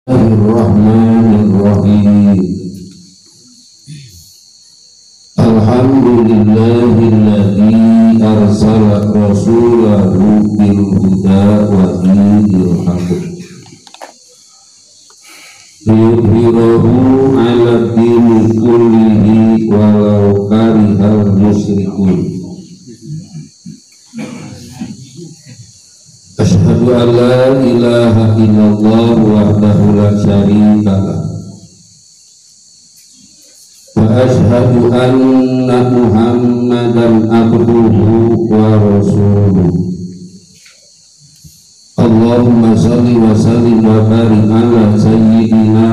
Bismillahirrahmanirrahim. Alhamdulillahilladzi arsala rasulahu bil huda wa dinil haqq liyudhhirahu 'ala dini kullihi walau karihal musyrikun. Asyhadu an la ilaha illallah wahdahu la syarika lah wa asyhadu anna Muhammadan abduhu wa rasuluh. Allahumma shalli wa sallim wa barik ala sayyidina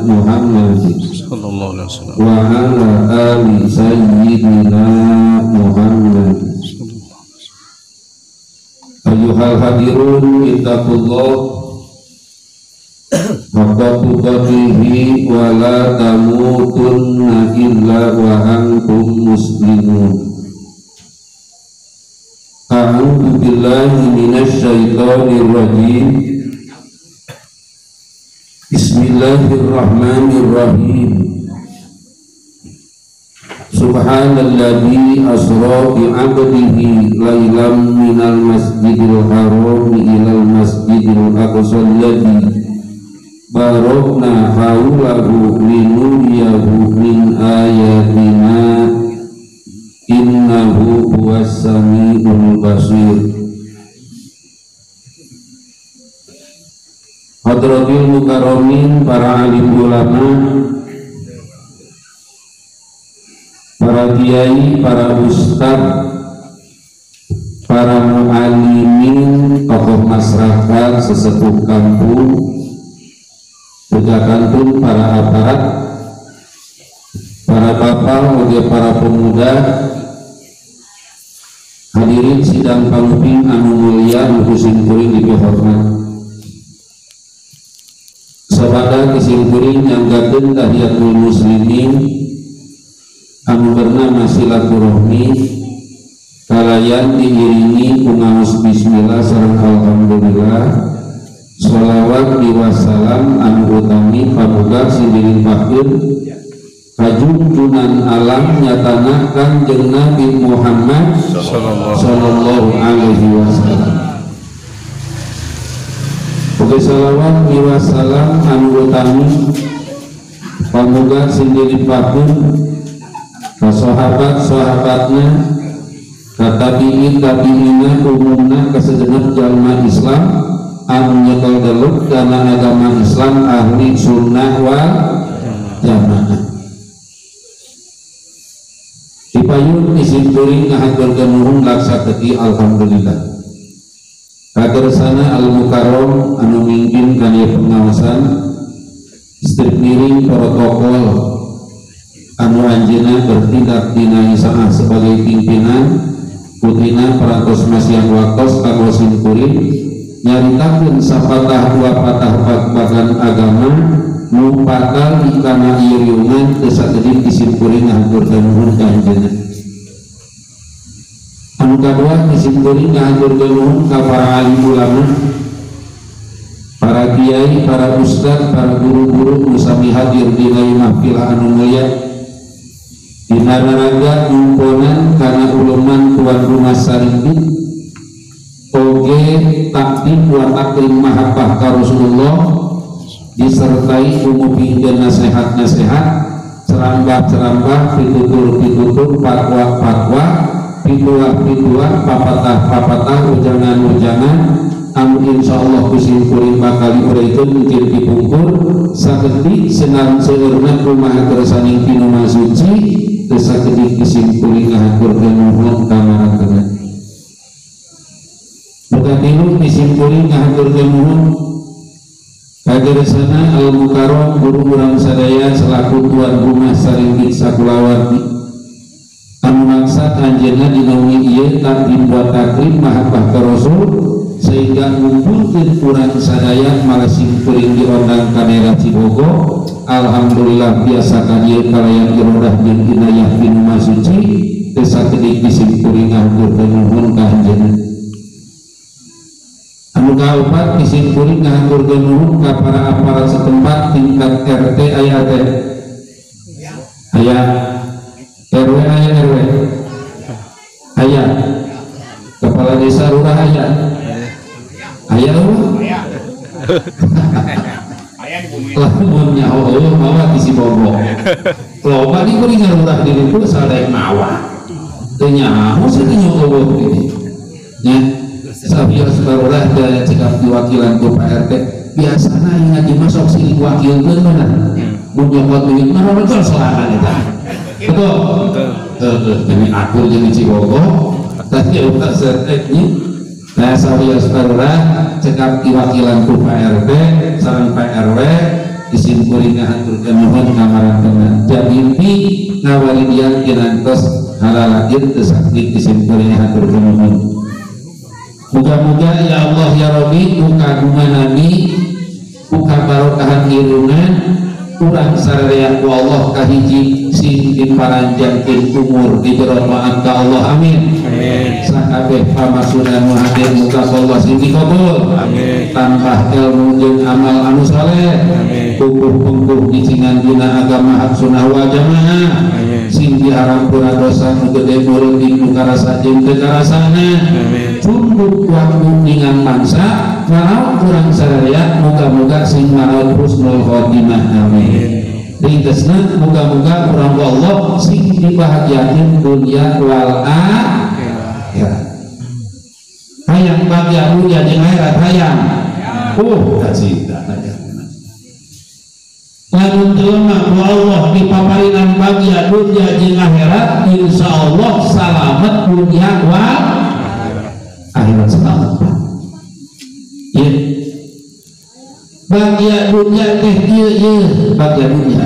Muhammad sallallahu alaihi wasallam wa ala ali sayyidina Muhammad. Ayyuhal hadirun ittaqullah haqqa tuqatih wa la tamutunna illa wa antum muslimun. A'udzu billahi minasy syaithanir rajim. Bismillahirrahmanirrahim. Subhanalladzi asra bi 'abdihi lailam minal masjidil haram ilal masjidil aqsa alladzi barakna haulahu linuriyahu min ayatina innahu huwas samiul basir. Hadratil mukarramin, para alim ulama, para kiai, para ustad, para mu'alimin, tokoh masyarakat, sesepuh kampung, pun para aparat, para bapak, para pemuda, hadirin sidang panguping anu mulia nu kusimkuring dihormat. Sabada kusimkuring nyanggakeun tahiyatul muslimin anu bernama silaturahmi kalayan diiringi kungaos bismillah sareng alhamdulillah. Sholawat wasalam anu utami pamuga sidilimpahkeun ka junjunan alam nyatana Kanjeng Nabi Muhammad sallallahu alaihi wasallam. Oke, sholawat wasalam anu utami pamuga sidilimpahkeun ka sahabat-sahabatna, ka tabi'in-tabi'ina, umumna ka segenep jalma Islam anu nyekel deluk kana agama Islam ahli sunnah wal jamaah. Dipayun isimkuring ngahaturkeun nuhun laksateki alhamdulillah. Kagersana al-mukarram anu mimpin kana pengawasan strip miring protokol anu anjeunna bertindak dina isaah sebagai pimpinan putina parantos masihan waktos kanggo simkuring nyaritakeun sapatah dua patah bagan agama nu bakal kana ieu-ieunan teu saged disimkuring ngahaturkeun nuhun ka anjeunna. Anu kadua disimkuring ngahaturkeun nuhun ka para alim ulama, para kiai, para ustad, para guru-guru nu sami hadir dina mahfil anu mulia. Dina raraga ngumpulan kana uluman tuan rumah Sarimbi oge takdim wa takrim mahabbah ka Rasulullah disertai umupi dan nasihat-nasihat, cerambah-cerambah, pitutur-pitutur, fatwa-fatwa, pituah-pituah, papatah-papatah, ujangan-ujangan anu insyaallah kusimkuring bakal diuraykeun mungkin dipungkur sakedik senar seueurna kumaha kersaning pinu suci teu sakedik disimkuring ngahaturkeun nuhun ka marateuna. Mukatilu disimkuring ngahaturkeun nuhun kagersana al-mukarram guru urang sadaya selaku tuan rumah Sarimbi sakulawati anu maksad anjeunna dinaungi ieu takdim buat takrim mahabbah ka Rasul sehingga ngumpulkeun urang sadaya malah simkuring diondang ka daerah Cibogo. Alhamdulillah biasa ka ieu kalayan irodah jeung inayah pinu masuci teu sakedik disimkuring ngahaturkeun nuhun ka anjeunna. anu kaopat isin kuring ngaturkeun nuhun ka para aparat setempat tingkat RT aya teh aya RW aya RW aya kepala desa lurah aya aya lamun nyaho eueuh mawa di Sibogo loba di kuring lurah di ditu sadaya mawa teu nyaho sakinya eueuh kitu nya sabia sabarurah da cekap diwakilan ku Pak RT biasana ingat dimasuk si wakilkeun bener mun nyokot duit mah rojol sorangan eta betul demi akur jeung di Cibogo tadi utak seteknya nah sabia sabarurah cekap diwakilan ku Pak RT sareng Pak RW isin kuring ngahaturkeun nuhun kamaranteuna da mimpi ngawaridian kinantos halalakeun teu sakit isin kuring ngahaturkeun nuhun. Muga-muga ya Allah ya Rabbi kagungan Nabi buka barokahan irungan kurang sararea ku Allah kahiji sing diparanjangkeun umur diberdoaan ka Allah amin sakabeh pamasunan nu hadir muga Allah sing dikabul amin tambah ilmu jeung amal anu saleh puguh-puguh dicingan dina agama hak sunnah wal jamaah sing diharamkeun dosa nu gede murid nu karasa jeung teu karasana cukup waktu dengan mangsa naon kurang sadaya moga-moga sing maot husnul khotimah amin ringkesna moga-moga urang Allah sing dibahagiakeun dunya wal akhirat hayang bahagia dunya jeung akhirat hayang cinta lamun jelema ku Allah dipaparinan bahagia dunya jeung akhirat insyaallah salamet dunya wal akhirat selamat ya bahagia dunia teh ieu bahagia dunia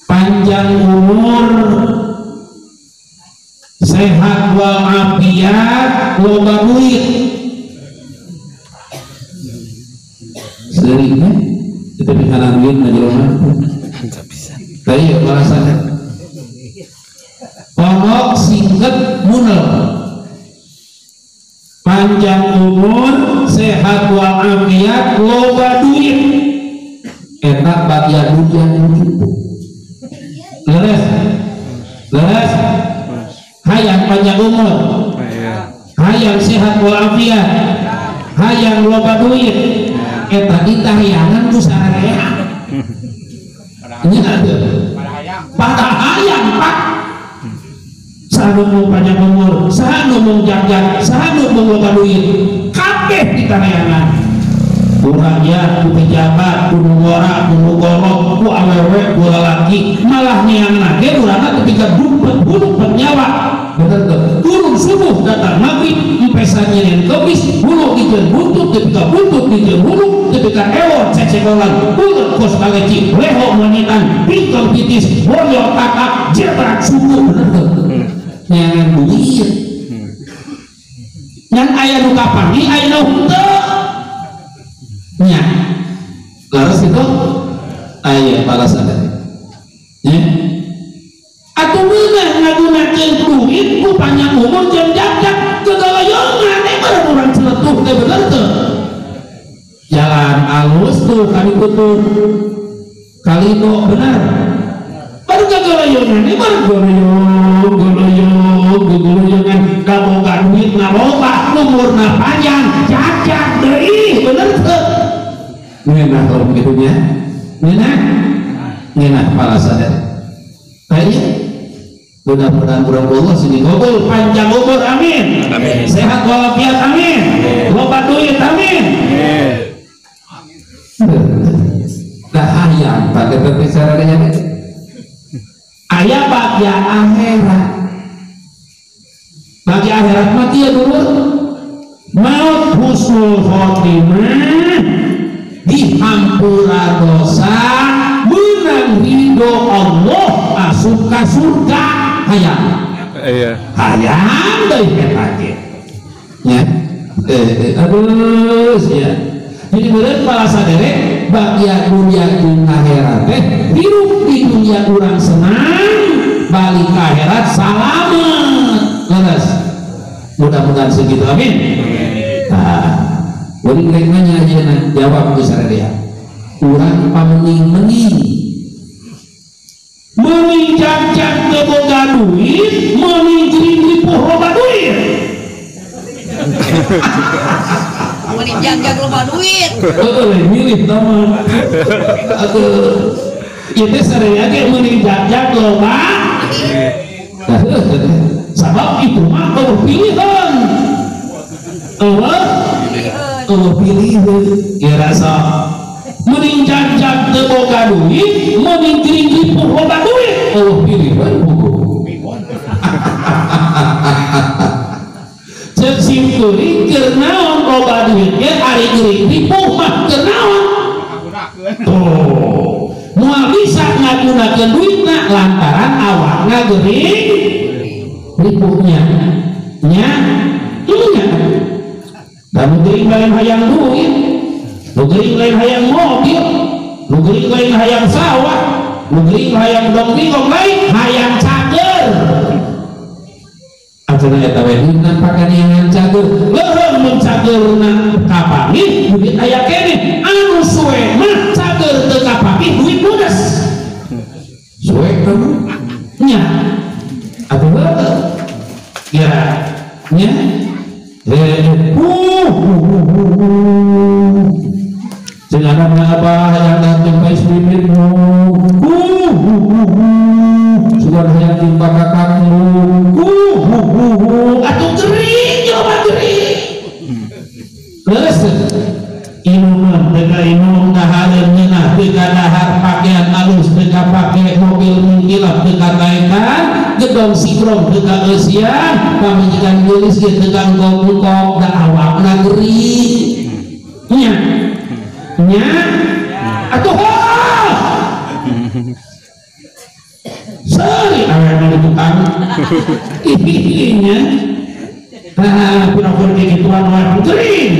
panjang umur sehat walafiat loba duit seringnya kita bicara duit na jelema tadi ya bahasanya pokok singkat munel panjang umur sehat walafiat loba duit eta bagian dunia itu leres hayang panjang umur hayang sehat walafiat hayang loba duit eta ditahayangan ku sararea ini ada pada hayang pak sanu mau panjang umur, sanu mau jajan, sanu mau loba duit, kabeh ditahayangan. Urang ya, ku pejabat, ku nugora, ku nugorok, ku awewe, ku lalaki, malah niangna ge urangna ketika bunuh nyawa. Bener tuh, turun subuh datang maghrib, empesa nyeun kemis, bulu dijieun buntut, ketika buntut dijieun bulu, ketika ewon cecekolan, bulut kos kaleci, leho menitan, pingkel titis, boyo takak, jebrak suku, bener tuh. Nyangan duit yang ayah nu kapangi ayah nu henteu nya laras itu ayah balasan ya atuh meunah ngagunakeun duit ku panjang umur jeung jajak kegalayangan mah urang celetuh teh bener teu jalan alus tuh kali tutup kali no bener baru kegalayangan baru goloyongan kaboga duit naloba umurna panjang cacat deui bener teu ngeunah kalau kitu nya ngeunah palasan aya mudah-mudahan urang Allah sing dikabul panjang umur amin sehat walafiat amin loba duit amin tah hayang pakai berbicara nya aya bagian akhirat bagi akhirat mati ya dulu maut husnul khotimah dihampura dosa menang ridho Allah asup ka surga hayang hayang deui eta ge nya aduh sia jadi meureun para sadere bagian dunia jeung akhirat teh hirup di dunia urang senang balik ke akhirat salamet leres mudah-mudahan segitu amin Uring rek nanya aja jawab ke sadaya. Urang pamening-mening. Mening jak-jak teu boga duit, mening jering-jering loba duit. Mening jak-jak loba duit. Milih teman. Ieu teh sadaya ge mening jak-jak loba. Sabab itu mah pilihan. Pilihan kira sa mending jak-jak teu boga duit mending jering-jering loba duit pilihan hukum cek simkuring keur naon loba duit ge ari jering-jering mah keur naon moal bisa ngagunakeun duitna lantaran awakna geuring ripuhnya nya dan geuring lain hayang duit, geuring lain hayang mobil, geuring lain hayang sawah, geuring hayang dong-dingong lain hayang cager. Acara eta we dina pakaniangan cager, leureum mun cagerna kapangih duit aya keneh, anu suwe mah cager teu kapangih duit ludes. Suwe kan nya. Atuh kira nya jangan apa yang datang ke istrimu sudah yang timpa kakakmu atuh gering coba gering terus inum teka inum dahareun ngeunah teka dahar pakaian alus teka pake mobil mengkilap teka taekan gedong sikrong teka eusian pamajikan geulis ge teka ngkok da awakna geuring nya nya atuh sari awakna di tukang nya pira-pira kegituan wae geuring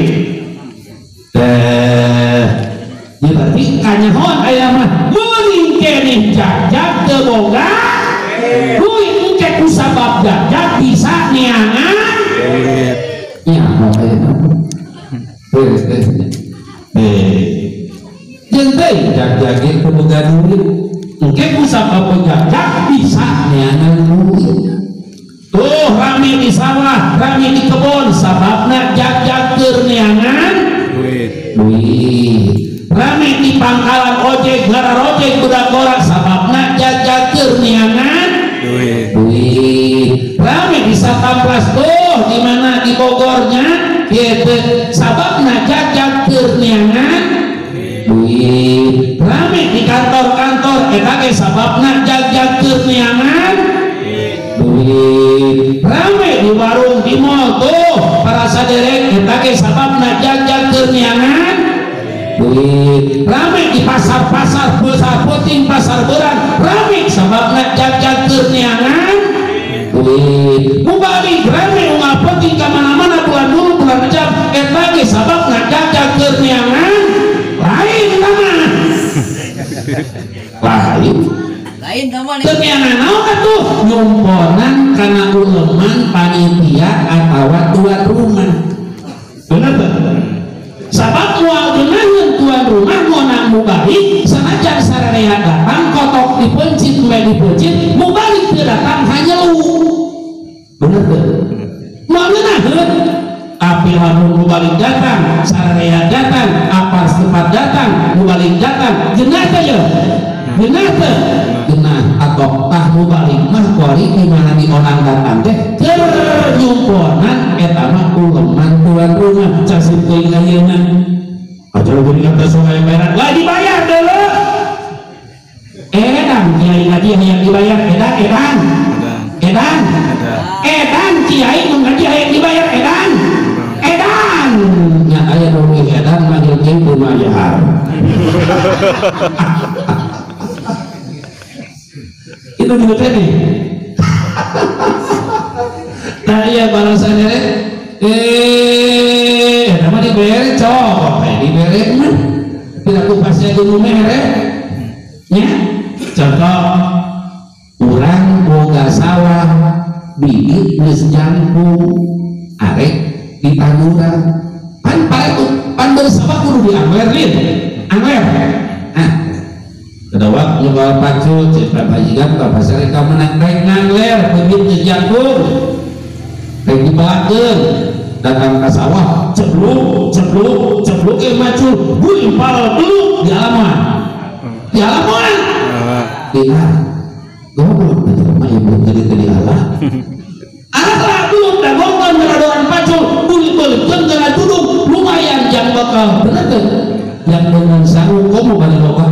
ya berarti kanyahoan aya mah meuning keneh jak-jak teu boga duit engke ku sabab jak-jak bisa neangan nya moal aya jeung teh jak-jak ge teu boga duit engke ku sabab jak-jak bisa neangan duit tuh rame di sawah rame di kebon sababna jak-jak keur neangan duit rame di pangkalan ojek gara ojek budak korak sababna jak-jak keur neangan duit rame di Satamplas tuh di mana di Bogornya kieu sababna jak-jak keur neangan duit rame di kantor-kantor eta ge sababna jak-jak keur neangan duit rame di warung di mall tuh para saderek eta ge sababna jak-jak keur neangan duit rame di pasar-pasar pasar puting pasar berang rame sababna jak-jak keur neangan duit mubalik rame unggal puting ka mana-mana bulan dulu bulan jam eta ge sababna jak-jak keur neangan lain kana lain teu neangan naon atuh nyumponan kana uleuman panitia atawa tuan rumah bener teh sabab moal geunaheun tuan rumah monang mubalik sanajan sararea datang kotok dipencit we dipencit mubalik teu datang hanyelu bener teh moal geunaheun tapi lamun mubalik datang sararea datang apa tempat datang mubalik datang geunah teh ya geunah teh geunah atau tah mubalik mah kuari di mana di orang datang teh keur nyumponan eta mah uleuman tuan rumah casih teuing ayeuna acara geuning kata sungai merah lah dibayar deuleu edan kiai ngaji hayang dibayar edan kiai ngaji hayang dibayar edan nya aya nu edan mah jeung dibayar itu juga tadi nah iya balasannya nama dibere cok dibere mah tidak kupasnya dulu mere ya contoh urang boga sawah bibit geus jangkung arek di tanurang protokol pacu cerita bajikan bapak saya kamu naik ngangler begitu jagung kayak dibalakeun datang ke sawah cebluk maju buimpal dulu di halaman goblok mah ibu tadi Allah Allah dulu dagongan ngeradoan pacu buimpal dengan duduk lumayan jam bakal bener tuh yang dengan sangu kamu balik lokal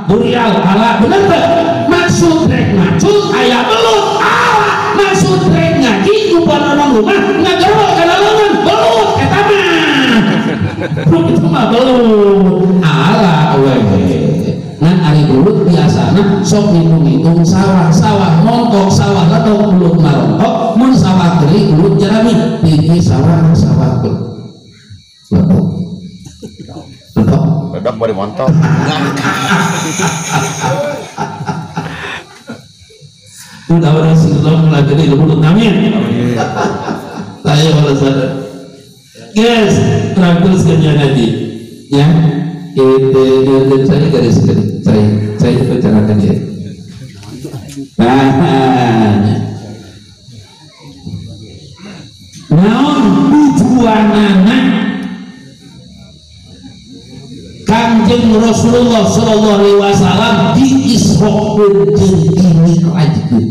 burial ala bener tuh maksud rek maksud ayah belut ala maksud rek ngaji kumpul orang rumah ngagerok kana leungeun belut eta mah itu mah belut ala we ngan ari belut biasana sok ngitung sawah montok sawah letok belut marontok mun sawah teuing belut jarami tinggi sawah Bedok bari montok. Udah sinullah mulai dari belut amin. Saya kalau sadar. Guys, terus kerja nanti. Ya. Itu saya garis saya bicarakan ya. Naon tujuanana Kanjeng Rasulullah sallallahu alaihi wasallam diisrokeun jeung dimi'rajkeun.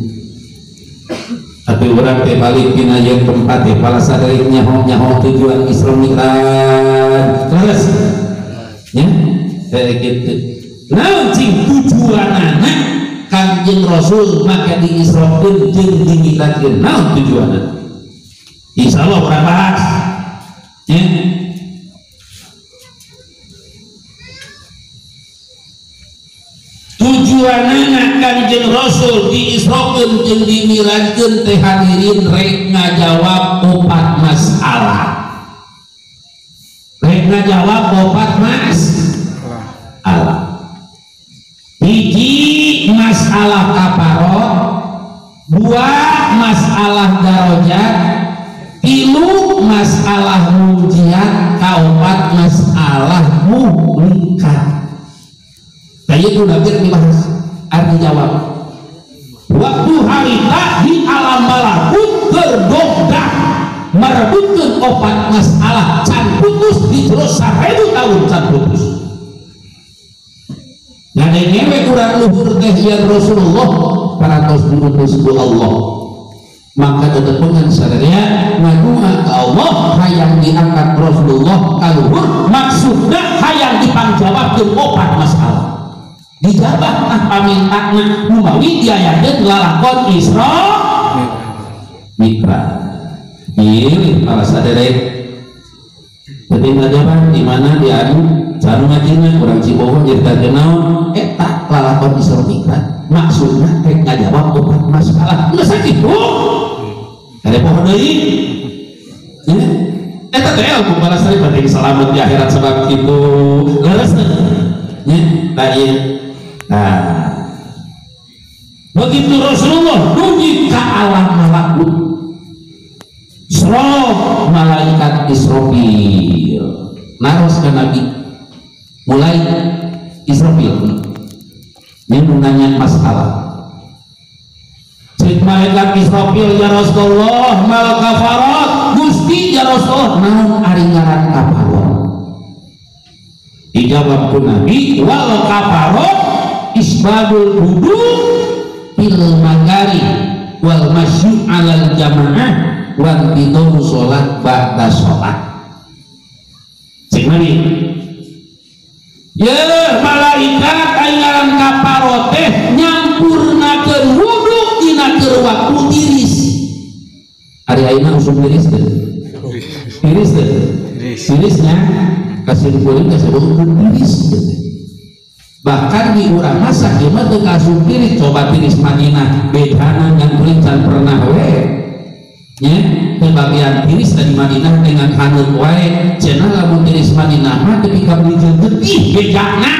Tapi urang teh balik dina yang tempat teh pala sadari nyaho tujuan Isra Mi'raj. Terus ya kayak gitu. Naon cing tujuanana Kanjeng Rasul maka diisrokeun jeung dimi'rajkeun. Naon tujuanna? Insyaallah urang bahas. Ya. Tujuanna Kanjeng Rasul diisrokeun jeung dimi'rajkeun teh hadirin rek ngajawab 4 masalah. Rek ngajawab 4 masalah. Hiji masalah kafarot, 2 masalah darajat, 3 masalah mujiat, 4 masalah muhlikat. Kayak itu nabi dibahas arti jawab waktu harita di alam malakut terdogdak merebutkan 4 masalah can putus di terus 1000 tahun can putus nah ngewe kurang luhur teh ya Rasulullah para tos putus ku Allah maka ketepungan sadarnya ngadua ke Allah hayang diangkat Rasulullah kaluhur maksudnya hayang dipangjawabkeun 4 masalah dijabah pamintakna numawi diayakeun lalakon Isra Mi'raj. Ieu para saderek tadi ngajabah di mana di anu Canu ngajina urang Cibogo cerita naon eta lalakon Isra Mi'raj maksudna rek ngajawab 4 masalah geus sakitu ada pohon deui ya eta teh ilmu balasari penting selamat di akhirat sebab kitu leres ya tadi. Nah, begitu Rasulullah nuju ke alam malakut, Isra malaikat Israfil, naros ke Nabi, mulai Israfil, ini menanya masalah. Cik malaikat Israfil ya Rasulullah mal kafarat, Gusti ya Rasulullah naon ari ngaran kafarat? Dijawab ku Nabi wal kafarat isbadul wudu fil magari wal masyu alal jamaah wal bidul sholat ba'da sholat. Cik Nabi ya malaikat ayaran kafarot teh nyampurnakeun wudu dina keur waktu tiris. Ari ayeuna usum tiris teh. Tirisnya kasih kuring kasih tiris. Bahkan di urang masak dia mah teu kasih tiris coba tiris Madinah bedana yang kuring can pernah we. Nya bagian tiris di Madinah dengan haneut wae cenah lamun tiris Madinah mah ketika beli getih bejana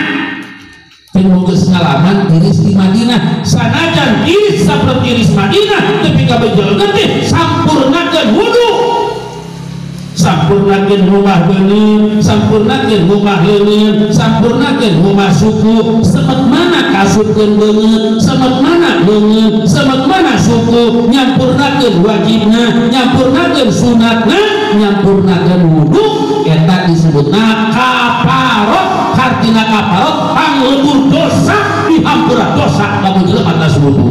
teu geus ngalaman tiris di Madinah sanajan tiris saperti tiris Madinah ketika bejel getih sampurnakeun wudu sampurnakeun rumah beungeut, sampurnakeun rumah leungeun, sampurnakeun rumah suku, semet mana kasupkeun beungeut, semet mana leungeut, semet mana suku, nyampurnakeun wajibna, nyampurnakeun sunatna, nyampurnakeun wudu, eta disebutna kafarot. Artina kafarot panglebur dosa dihampura dosa lamun jelema tas wudu.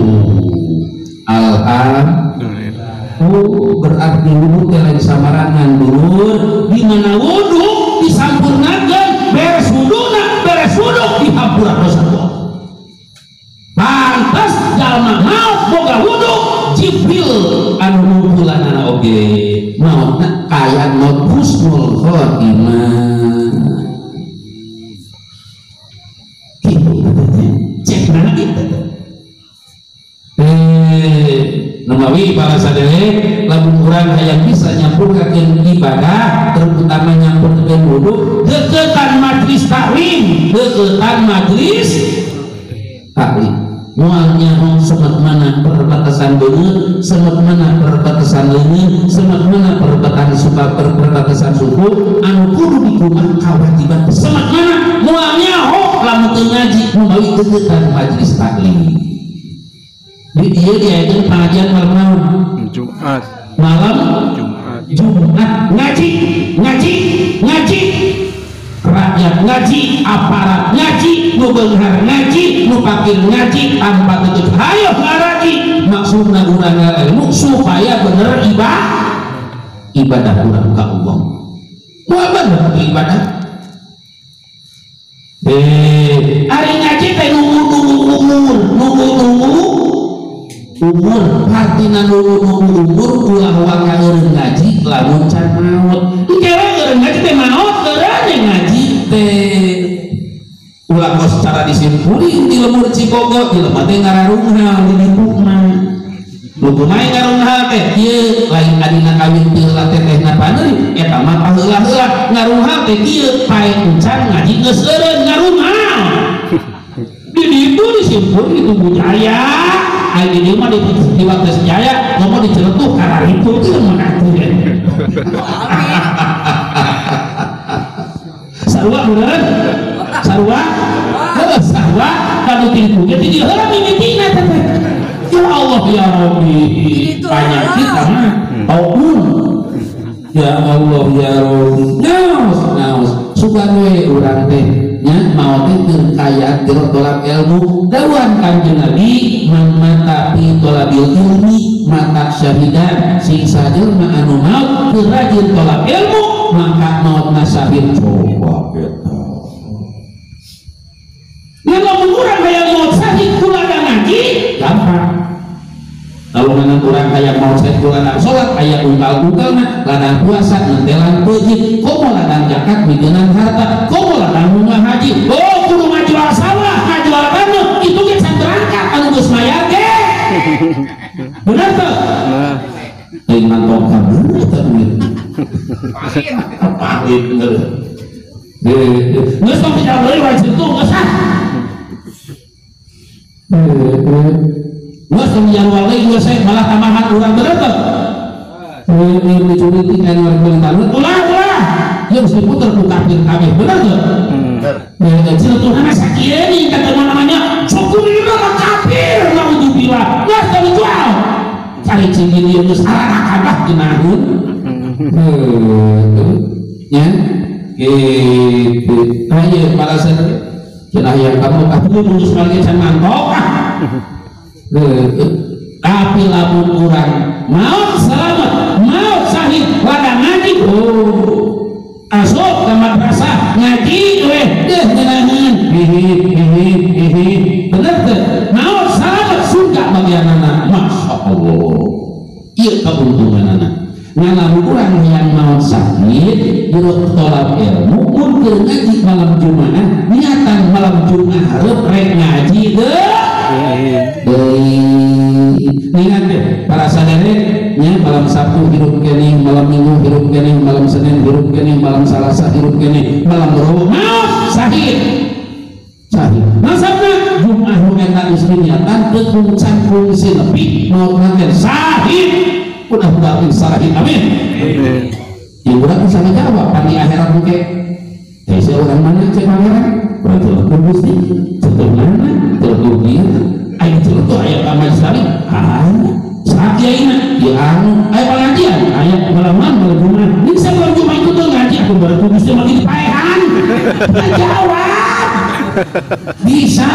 Berarti wudu teh lain samarangan dulur, di mana wudu disampurnakeun beres wuduna, beres wudu dihampura dosa. Pantas jalma maot boga wudu Jibril anu ngumpulanana oge maotna kaya maot husnul khotimah. Namawi para sadere lamun urang hayang bisa nyampurkakeun ibadah terutama nyampurkakeun wudu deukeutan majlis taklim, deukeutan majlis taklim moal nyaho semet mana perbatasan beungeut, semet mana perbatasan leungeut, semet mana perbatasan suku anu kudu dikumah kawajiban semet mana moal nyaho lamun teu ngaji namawi deukeutan majlis taklim. Di dia diajarin pengajian malam Jumat, malam Jumat ngaji rakyat ngaji, aparat ngaji, nu beunghar ngaji, nu pakir ngaji, tanpa tutup hayo ngaji. Maksudna urang ilmu supaya bener ibadah urang ka Allah. Moal bener ibadah. Ari ngaji teh umur artina nunggu umur ulah wakaeureun ngaji lamun can maot kewe eureun ngaji teh maot eureun ngaji teh ulah kos cara disimpulin di lemur Cibogo di lemah teh ngararunghal di dipukna lugu main ngarunghal teh ieu lain adina kawin teu tetehna paneuri eta mah paheula-heula ngarunghal teh ieu pae encan ngaji geus eureun ngarunghal di ditu disimpulin itu budaya. Ayo di mah di waktu sejaya ngomong dicelutuh karena itu menantu sarua beneran sarua kalau tingkunya tinggi heula mimitina teh ya Allah ya Rabbi penyakit karena taupun ya Allah ya Rabbi naos suka we urang teh nya mau teh kaya tolak ilmu dawuhan Kanjeng Nabi man mata fi tolabil ilmi mata syahidan siksa jelema anu maot teu rajin tolak ilmu maka maotna syahid. Coba eta nya lamun urang hayang maot syahid kuladan ngaji gampang. Kalau mana urang hayang maot syahid kuladan salat aya ungkal-ungkalna ladang puasa nentelan peujit komo ladang zakat migeunang harta komo ladang rumah haji kudu ngajual sawah ngajual taneuh itu ge can berangkat anu geus mayar ge bener tuh lain mantap kamu eta duit pahit bener geus tong bicara deui wajib tuh geus geus tong bicara deui geus malah tambahan urang bener tuh ini curi kan orang beritahu ulah ya mesti putar ku kafir kabeh bener tuh Cilatuhana sakieuni kata namanya syukurina kafir naudzubillah geus teu jual cari cingin ieu geus arah-arah dinaun ya gitu ayo para sadar cenah yang kamu kabeh geus balik can mantok tapi lamun urang maut selamat maut syahid wadang ngaji asup ke madrasah ngaji weh deh jenengan bener teh maut selamat surga bagianana masya Allah ieu kauntunganana ngalamun urang yang maut syahid jero tolak ilmu mun keur ngaji malam Jumat niatan malam Jumat hareup rek ngaji ingat deh para sadare nya malam Sabtu hidup kene malam Minggu hidup kene malam Senin hidup kene malam Selasa hidup kene malam Rabu maaf syahid masabna Jumat eta isminiatan teu kuncang fungsi lebih mau ngaten syahid mudah-mudahan syahid amin yang orang bisa ngejawab pan di akhirat mungkin saya orang mana cek pangeran orang celotong Gusti celotong mana celotong dia ayo celotong ayat amal sekali saat dia ini ya anu ayat pengajian ayat malaman malam Jumat ini saya malam Jumat itu tuh ngaji aku baru Gusti makin dipaehan jawab bisa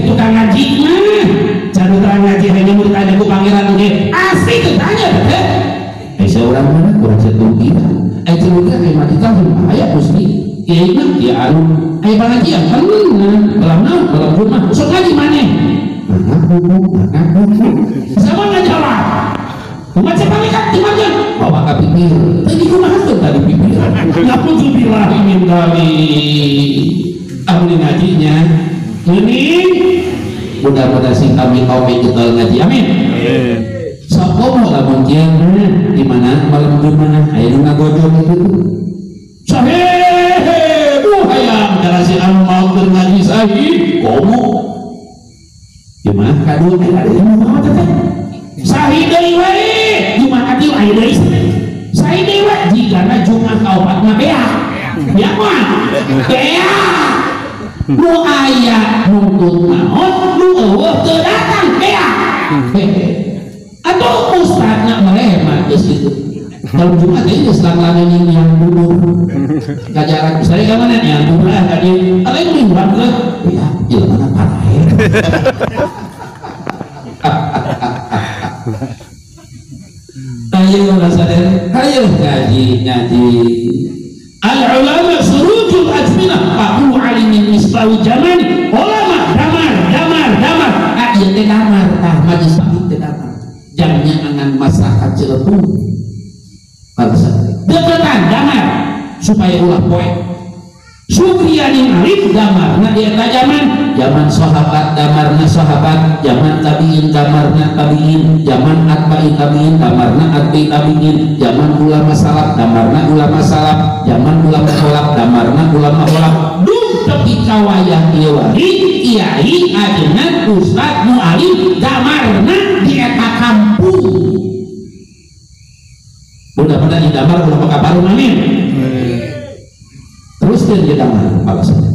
tukang ngaji mah cara tukang ngaji hanya murid ada ku pangeran oke asli itu tanya saya orang mana kurang setung kita celotong ayat mati tahun ayat Gusti ya ingat ya anu ayat pengajian kan malam Jumat sok ngaji mana sama nggak jawab macam kami kan dimana bawa kapikir tadi kumaha tuh tadi pikiran ngaku jubilah ingin kali amri ngajinya ini mudah-mudahan sih kami kau betul ngaji amin sopo mau lamun jian di mana malam Jumat ayo ngagojol itu sahih hayam cara si anu mau ngaji sahih komo gimana kadul ada yang mau teteh sahih deui wae Jumat atuh aya deui sahih deui wae jigana Jumat kaopat mah beak ya mah beak nu aya nuntut naon nu eueuh teu datang beak atuh ustadna mah geus kitu kalau Jumat itu sedang lanenin yang dulu kajaran saya kemana yang dulu tadi ada yang mingguan ke ya gimana parah ayo sadar ayo ngaji al-ulama surujul ajminah aqulu alimin misbahu zaman ulama damar ayo teh damar majlis teh damar jamnya angan masyarakat Ciletung deketan damar supaya ulah poe Sukriyaning arif damarna di eta zaman sahabat damarna sahabat, zaman tabiin damarna tabiin, zaman atba'i tabiin damarna atba'i tabiin, zaman ulama salaf damarna ulama salaf, zaman ulama kholaf damarna ulama kholaf. Duh tepi kawayah ieu wari kiai ajeunna ustad nu alim damarna di eta kampung. Mudah-mudahan di damar ulah kabarun amin. Terus dia damar alasannya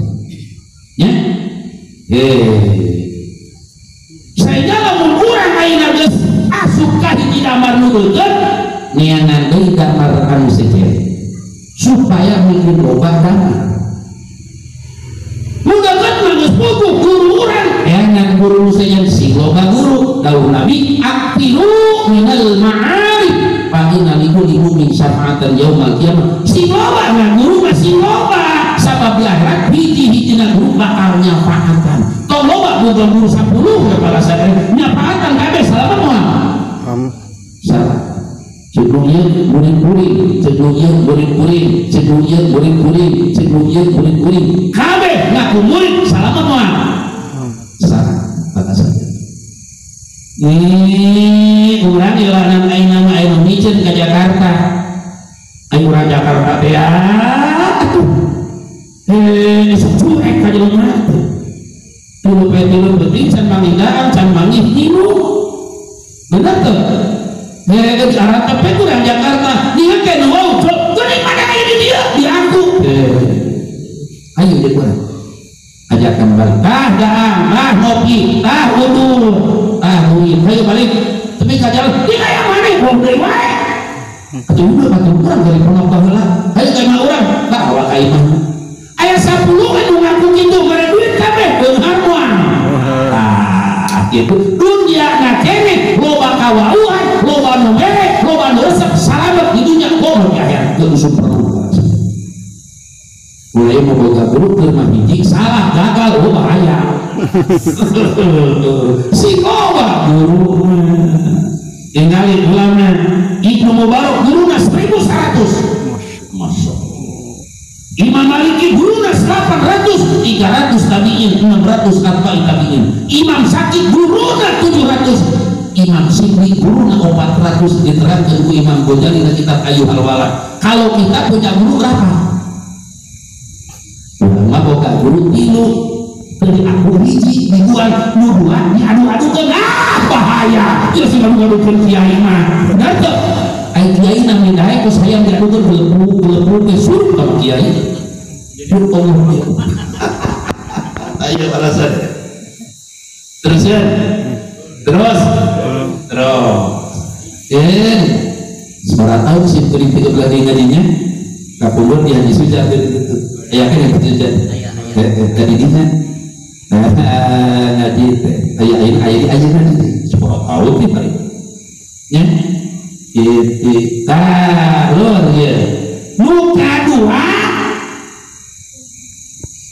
ya saya lamun urang ayeuna geus asup ka hiji damar nu beukeut niangan deui damar anu sejer supaya mungkin loba damar mudah-mudahan mah geus puguh guru urang enak guru nu sejen si loba guru dawuh Nabi aktilu minal ma'arif pagina limu min syafa'atan yaumal qiyamah si loba na guru masih loba sabab di akhirat hiji-hijina guru bakal nyafaatan tong loba bukan guru 10 kepala sadar nyafaatan kabeh selama moal salah cedunya murid-murid cedunya murid-murid cedunya murid-murid cedunya murid-murid kabeh ngaku murid selama moal salah kata sadar ini urang ilanan ayeuna mah aya micen ka Jakarta ayo urang Jakarta teh atuh cuek ka jelema tulup penting can mangindaan can mangih tilu bener tuh cara tepet urang Jakarta dia ke nu wau geuning mana aya di dia di aku ayo deh urang ajak kembali daang ngopi wudu murid ayo balik tapi kajalan di kayak mana belum dari wae atuh urang dari penopang heula ayo ka imah urang tah awak ka imah aya 10 anu ngaku kitu mere duit kabeh beunghar moal kitu dunya na keneh loba kawauan loba nu mere loba nu resep salamet di dunya komo di akhirat teu super mulai mau boga guru keur mah hiji salah gagal bahaya si koba guru ingali ulama Ibnu Mubarak guruna 1100 masya Imam Maliki guruna 800 300 tabi'in 600 atba'i tabi'in Imam Syakib guruna 700 Imam Sibli guruna 400 diterangkan ku Imam Ghazali na kitab Ayyuhal Walad kalau kita punya guru berapa? Ulama boga guru tilu dari aku hiji dibuat nuduhan diadu-adu ke bahaya terus ngadu-ngadu ke kiai mah benar tuh ai kiai namanya dae kos hayang diadukeun gelepul ke surga kiai itu Allah dia ayo alasan terus ya terus sebarang tahun sih kritik belakang ngadinya kapulun di hadis suja gitu ya kan yang suja tadi dina ngaji ayat nanti sebarang tahun kita ya kita lor ya muka dua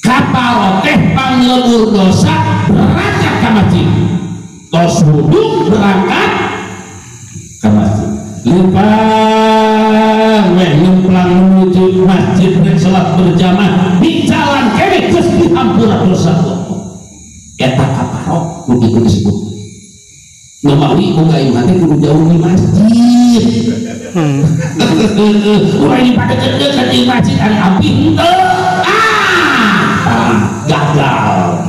kaparoteh panglebur dosa berangkat ke masjid tos wudhu berangkat ke masjid nyemplang menuju masjid dan sholat berjamaah di jalan kene terus dihampura dosa eta kaparot begitu disebut Memawi buka imannya kudu jauh di masjid orang ini pada dekat di masjid ada api gagal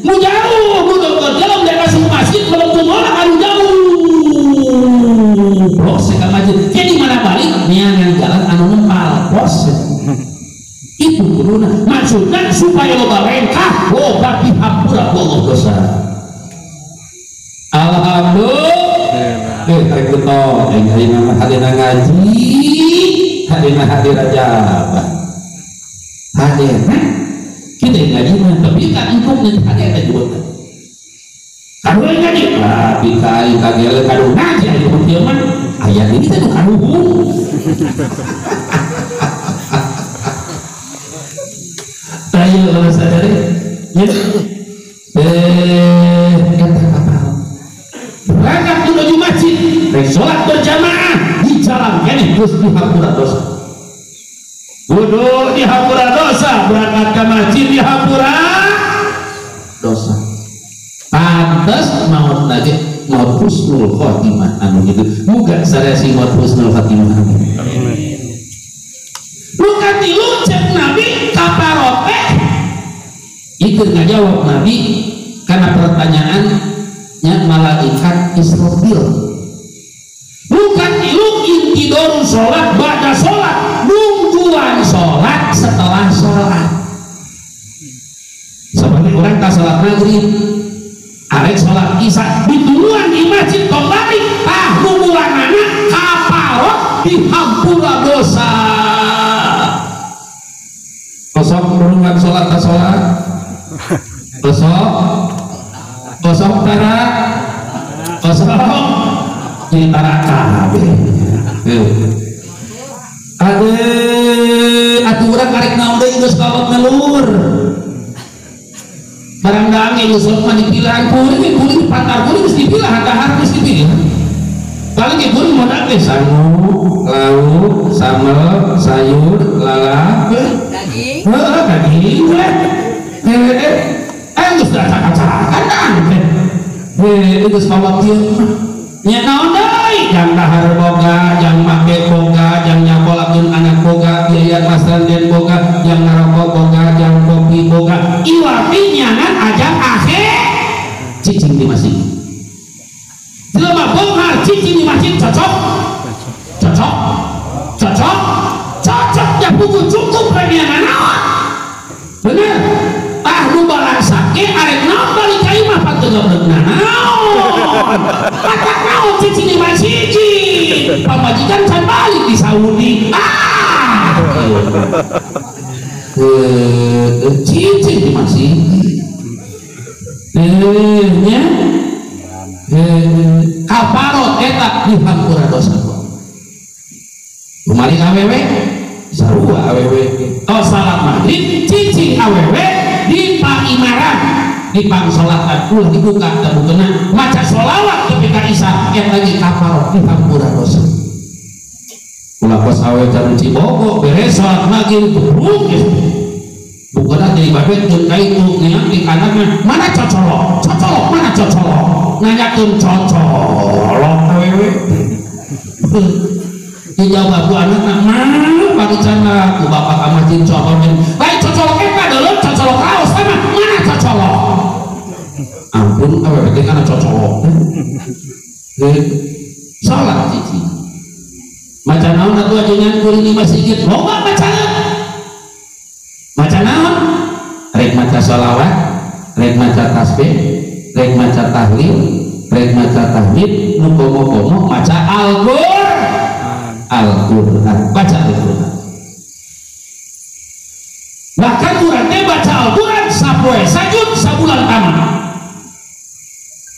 mau jauh mau dekat dalam dia masuk masjid belum tumor akan jauh proses ke masjid jadi mana balik niangan jalan anu nempal proses itu kuruna maksudnya supaya lo bawain obat dihampura Allah dosa alhamdulillah tarik betul hadina ngaji hadina hadir aja hadir kita ngaji tapi kan untuk nanti hadir aja juga kalau ngaji tapi kali kagel kadu ngaji aja dia mah ayat ini kita tuh kadu tayo kalau sadar ya berangkat menuju masjid sholat berjamaah di jalan kene terus dihampura dosa wudhu dihampura dosa berangkat ke masjid dihampura dosa pantes maut lagi maut husnul khotimah anu gitu muga saresi maut husnul khotimah bukan tilu cek nabi kaparote ikut ngajawab nabi karena pertanyaannya malaikat Israfil bukan tilu intidorun sholat ba'da sholat nungguan sholat setelah sholat seperti orang tak sholat maghrib arek sholat isya ditungguan di masjid kembali nungguan anak kaparot dihampura dosa kosong menungguan sholat tak sholat kosong tara kosong jadi tara kabeh aturan karek naon deui geus kalot ngelur barang dange geus mah dipilah kuring patar kuring geus dipilah dahar geus dipilih paling ge kuring modal teh sangu lauk sambal sayur lalap daging daging geus acak-acakan geus khawatir nya naon deui jang dahar boga jang make boga jang nyakolakeun anak boga biaya masan den boga jang ngarokok boga jang kopi boga iwati nyangan ajak akhir cicing di masjid jelema boga cicing di masjid cocok ya buku cukup remiangan naon bener nu balasake arek naon balik ka imah panteungeunna naon patak naon cicing di masjid pamajikan can balik di Saudi cicing di masjid nya kaparot eta dihampura dosa kemarin awewe sarua awewe salat maghrib cicing awewe di paimaran di pang sholat ulah dibuka dan bukena maca sholawat ketika isya yang lagi kaparot dihampura dosa ulah pas awewe jalan cibogo beres sholat maghrib buruk bukena jadi babet jengkai itu niat di kanan mana cocolok mana cocolok nanyakeun cocolok awewe dijawab bu anak mana pagi cana ku bapak amatin cocoloknya lain cocolok apa dulu cocolok kaos sama mana cocolok ampun awewe karena cocolok salat cici maca naon atuh ajengan kuring di masjid loba maca naon rek maca sholawat rek maca tasbih rek maca tahlil rek maca tahmid nu komo-komo maca Al-Qur'an baca Al-Qur'an bahkan urang teh baca Al-Qur'an sapoe sajud sabulan tamat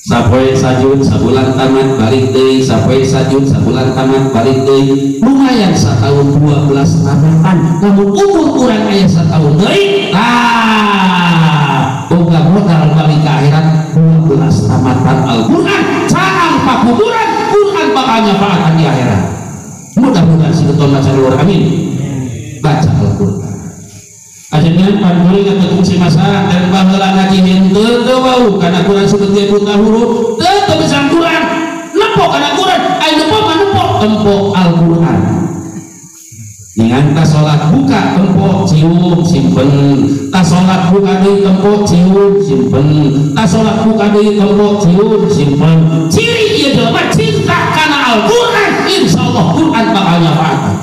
sapoe sajud sabulan tamat balik deui sapoe sajud sabulan tamat balik deui lumayan satahun 12 tamatan namun umur urang aya satahun deui boga modal balik ke akhirat 12 tamatan Al-Qur'an caang pakuburan Qur'an bakal nyafaatan di akhirat mudah-mudahan si keton maca luar amin baca Al-Qur'an ajengan pangguri ngatuk si masalah dan baheula ngaji henteu teu bau kana Qur'an sudah 30 huruf teu bisa Qur'an nepok kana Qur'an ai nepok tempok Al-Qur'an dengan tas sholat buka tempok cium simpen tas sholat buka deui tempok cium simpen tas sholat buka deui tempok cium simpen ciri ieu jelema cinta kana Al-Qur'an insyaallah Qur'an bakal nyafaatan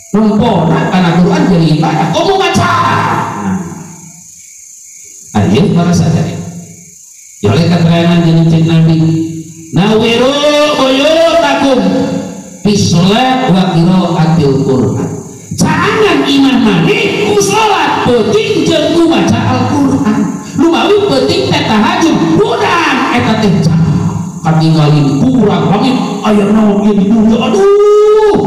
tempok kana Qur'an jadi ibadah komo baca ayo para sadari ya oleh keterangan jeung cek Nabi nawiru buyutakum bisolat wa qiraatil Qur'an caangan imam maneh ku salat penting jeung ku maca Al-Qur'an lumawi penting teh tahajud budak eta teh katingalin kurang pamit aya naon ieu di dunya aduh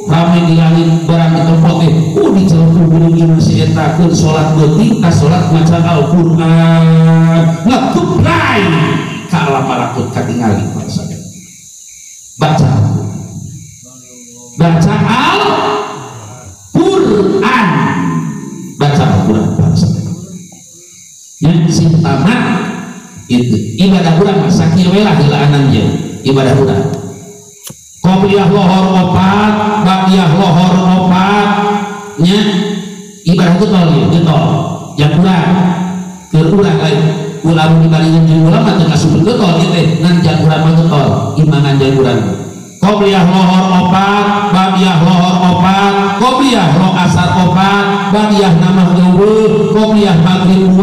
rame di langit barang di tempat teh di celeuh gunung ieu si eta keur salat penting ka salat maca Al-Qur'an ngakuplay ka alam malakut katingalin baca Al-Qur'an baca Al-Qur'an yang sintama itu ibadah urang sakil we lah hilaanan je ibadah urang qobliyah lohor opat ba'diyah lohor opat nya ibadah getol ieu getol yang urang keur urang lain ulah dibandingkeun jeung ulama teu kasumpul getol ieu teh ngan jang urang mah getol imangan jang urang qobliyah lohor opat ba'diyah lohor opat qobliyah lo asar opat ba'diyah namah eueuh qobliyah maghrib 2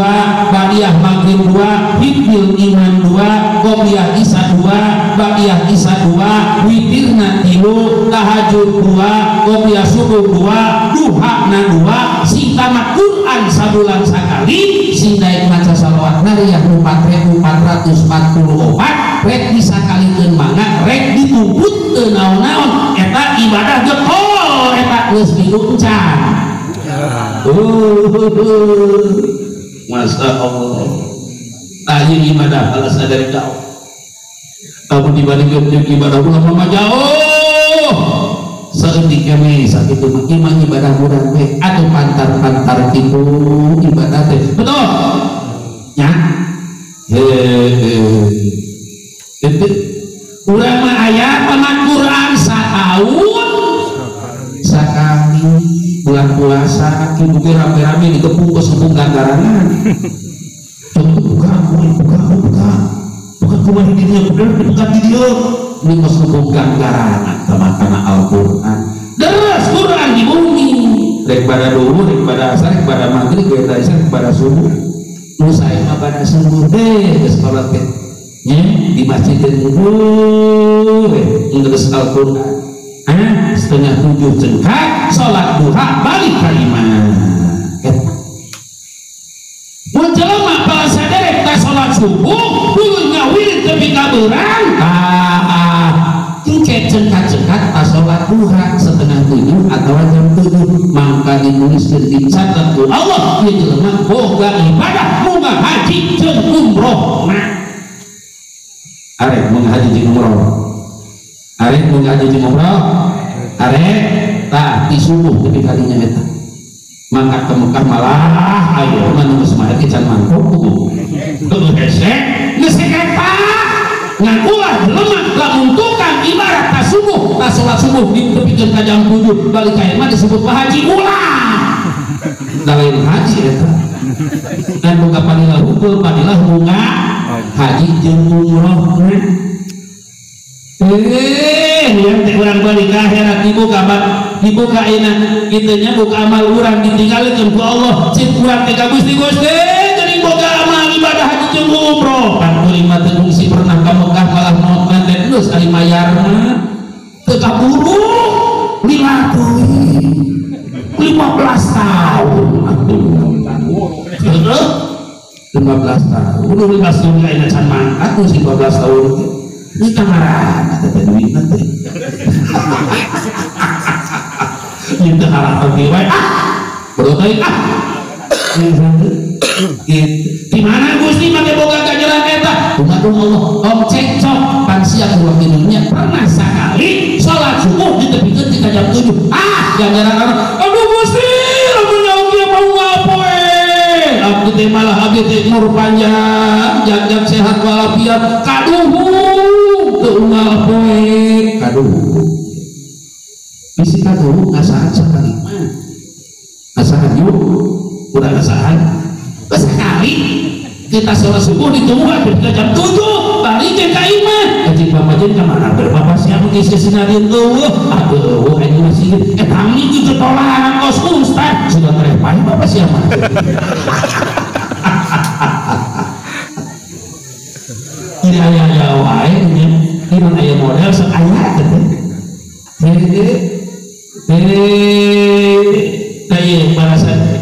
ba'diyah maghrib 2 hibdil iman 2 qobliyah isya 2 ba'diyah isya 2 witirna 3 tahajud 2 qobliyah subuh 2 duhana 2 sing tamat Quran sabulan sakali sing daek maca shalawat nariyah 4444 rek disakalikeun mangga rek ditumput teu naon-naon eta ibadah getol eta geus diluncang Masya Allah tanya ibadah alas dari kau kamu dibandingkan ibadah ulama mah jauh seetik kami sakit imang ibadah mudah atau pantar-pantar itu ibadah betul ya itu urang mah aya pamaat Quran satahun sakali bulan puasa kitu ge rame-rame dikepung ke sepung ganggarangan buka kumaha di dieu bener dibuka di dieu ini mah sepung ganggarangan kana Al-Qur'an deres Quran di bumi rek pada duhur rek pada asar rek pada maghrib rek pada isya rek pada subuh nu sae mah pada subuh geus salat teh nya di masjid geus Al-Qur'an setengah 7 cengkak sholat duha balik ke imam mun jelema balas saderek ta sholat subuh kudu ngawirid tepi ka beurang cengket cengkat ta sholat duha setengah 7 atau jam 7 mangka dituliskeun dicatat ku Allah ieu jelema boga ibadah boga haji jeung umroh arek mun haji jeung umroh arek mun haji jeung umroh arek tah di subuh tapi kalinya eta mangkat ke Mekah malah ayo manu geus mah ke can mangkok kudu hesek geus eta ngan ulah jelema lamun tukang ibarat ta subuh ta salat subuh dipikeun ka jam 7 balik ka mah disebut haji ulah da lain haji eta dan boga panilah 50 padilah bunga haji jeung umroh yang teh urang balik ke akhirat dibuka enak itunya buka amal urang ditinggalkan ku Allah cik urang teh ka Gusti jadi boga amal ibadah haji jeung umroh pan kuring mah teu fungsi pernah ka Mekah malah mau nganten geus ari mayar mah teu kaburu lila teuing 15 tahun 15 tahun udah 15 tahun lain can mangkat tuh 15 tahun ini kamaran kata duit nanti minta harapan diwai berotai di mana Gusti make boga ganjaran eta umatun Allah om cekcok pan siap ruang dunia pernah sekali salat subuh ditepikeun di jam 7 ganjaran aduh Gusti lamun dia mau ngapoe abdi teh malah abdi teh umur panjang jagat sehat walafiat kaduhu teu ngapoe kaduhu bisi kaduhu ngasaan sakali mah ngasaan yuk udah ngasaan sekali kita sholat subuh ditunggu ketika jam 7 balik ke imah kecil pamajen kemana berpapa siapa ngisi sinadin tuh aduh ini masih kami itu tolaran kos ustad sudah merepain bapak siapa ini ayah wae ini ayah model sekaya kayak balasan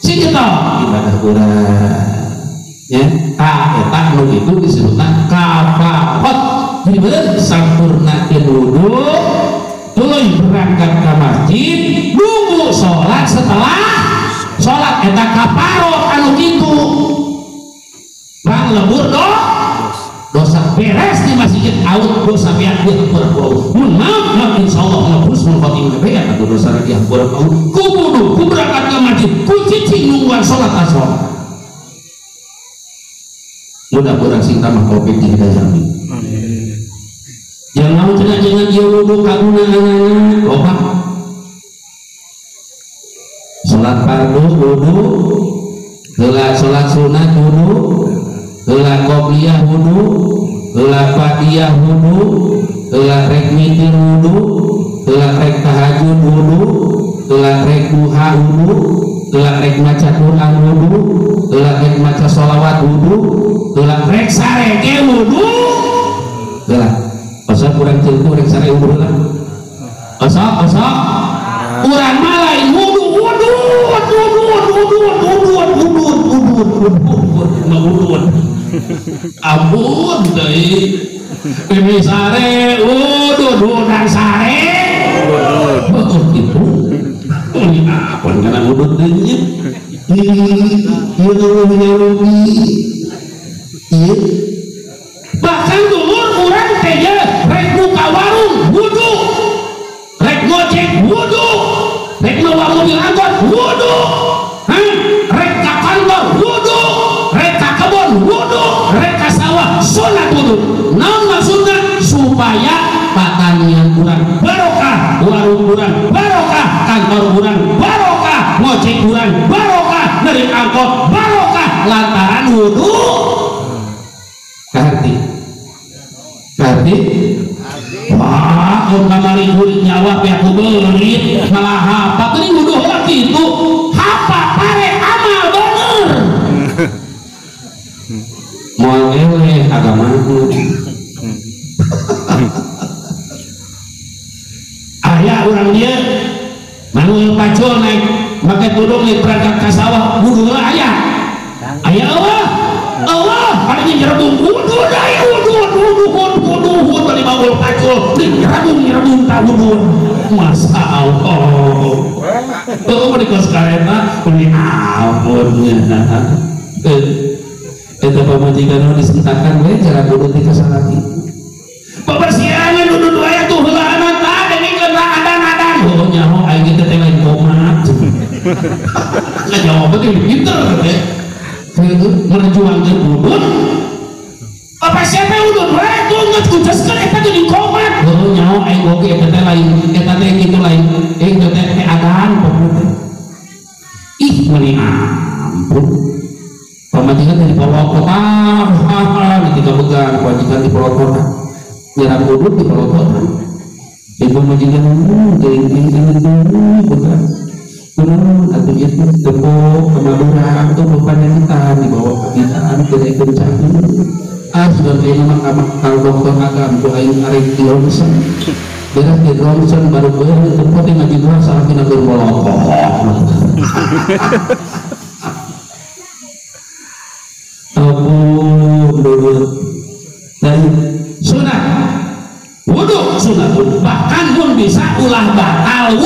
si kita ibadah urang ya eta nu itu disebutna kafarat jadi bener sampurnakeun wudu tuluy berangkat ka masjid nunggu sholat setelah sholat eta kafarat anu kitu bang lembur dosa beres di masjid out dosa biak berpuluh mun maaf insyaallah ngapus mun khotimah bae atuh dosa dia berpuluh kudu berangkat ke masjid ku cicing nungguan salat asar mudah-mudahan sing tamah topik kita jamin yang mau cenah jangan ieu wudu kaguna anak loba salat fardu wudu heula salat sunat wudu heula qobliyah wudu heula ba'diyah wudu heula rek witir wudu heula rek tahajud wudu heula rek duha wudu heula rek maca Quran wudu heula rek maca sholawat wudu heula rek sarege wudu heula asa kurang ceuku rek sarege wudu lah asa urang mah lain wudu ampun deui bebe sare udud-udan sare gitu ini apa kana udud deui ieu bahkan dulur urang teh rek buka warung wudu rek ngojek wudu rek bawa mobil angkot wudu rek ka kantor wudu rek ka kebon wudu rek ka sawah sunat wudu naon maksudna supaya patanian urang barokah warung urang barokah kantor urang barokah ngojek urang barokah narik angkot barokah lantaran wudu karti wah kamari kulit nyawa pihak beli malah hapa tadi wudu lagi itu hapa pare amal bener moal eleh agama ayah orang dia manuel pacul naik pakai tudung naik berangkat ke sawah wudu lah ayah Allah pada nyerebung wudu dai wudu bari bawul pacul nyerebung ta wudu masa Allah di kos kareta ini ampun eta pamajikan disentakan we cara wudu ti kasalaki pabersihanna dudu aya tuh heula anak tah dengikeun adan-adan oh nyaho aing teh teh lain komat ngajawab teh pinter teh menjuangkan udut apa siapa udut itu nggak kucaskan eta jadi komat nyawa aing oke eta lain eta teh gitu lain eta teh adaan pokoknya ih meni ampun pamajikan dari bawah kota began kewajiban di pelotonan nyerang udut di pelotonan ibu majikan began atau itu tepuk kemaduran itu berpanjang dibawa kebitaan kedai kencang sudah kayak nama kalau dokter agam itu aing arek Johnson beres di Johnson baru gue tempat yang ngaji gua salah kena berbolong dan sunat wudhu sunat wudhu bahkan pun bisa ulah batal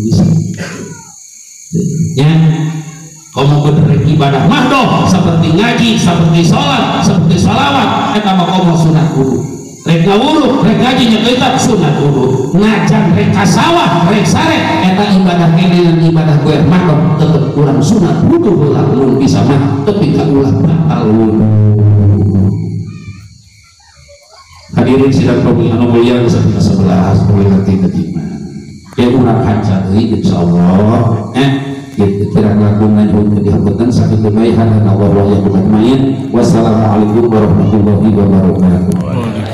bisa ya kamu bener ibadah mah dong seperti ngaji, seperti sholat, seperti sholawat eta mah kamu sunat wudhu rek ngawuruh, rek ngaji nyeketak sunat wudhu ngajan rek kasawah, rek sare eta ibadah kene dan ibadah gue mah dong tetep kurang sunat wudhu ulah belum bisa mah tapi gak ulah batal wudhu. Hadirin sidang pemilihan mulia ke-11 pemilihan ke-5 yang urang hancur insyaallah kira lakukan untuk dihabutan sakit kebaikan dan Allah yang bermain. Wassalamualaikum warahmatullahi wabarakatuh.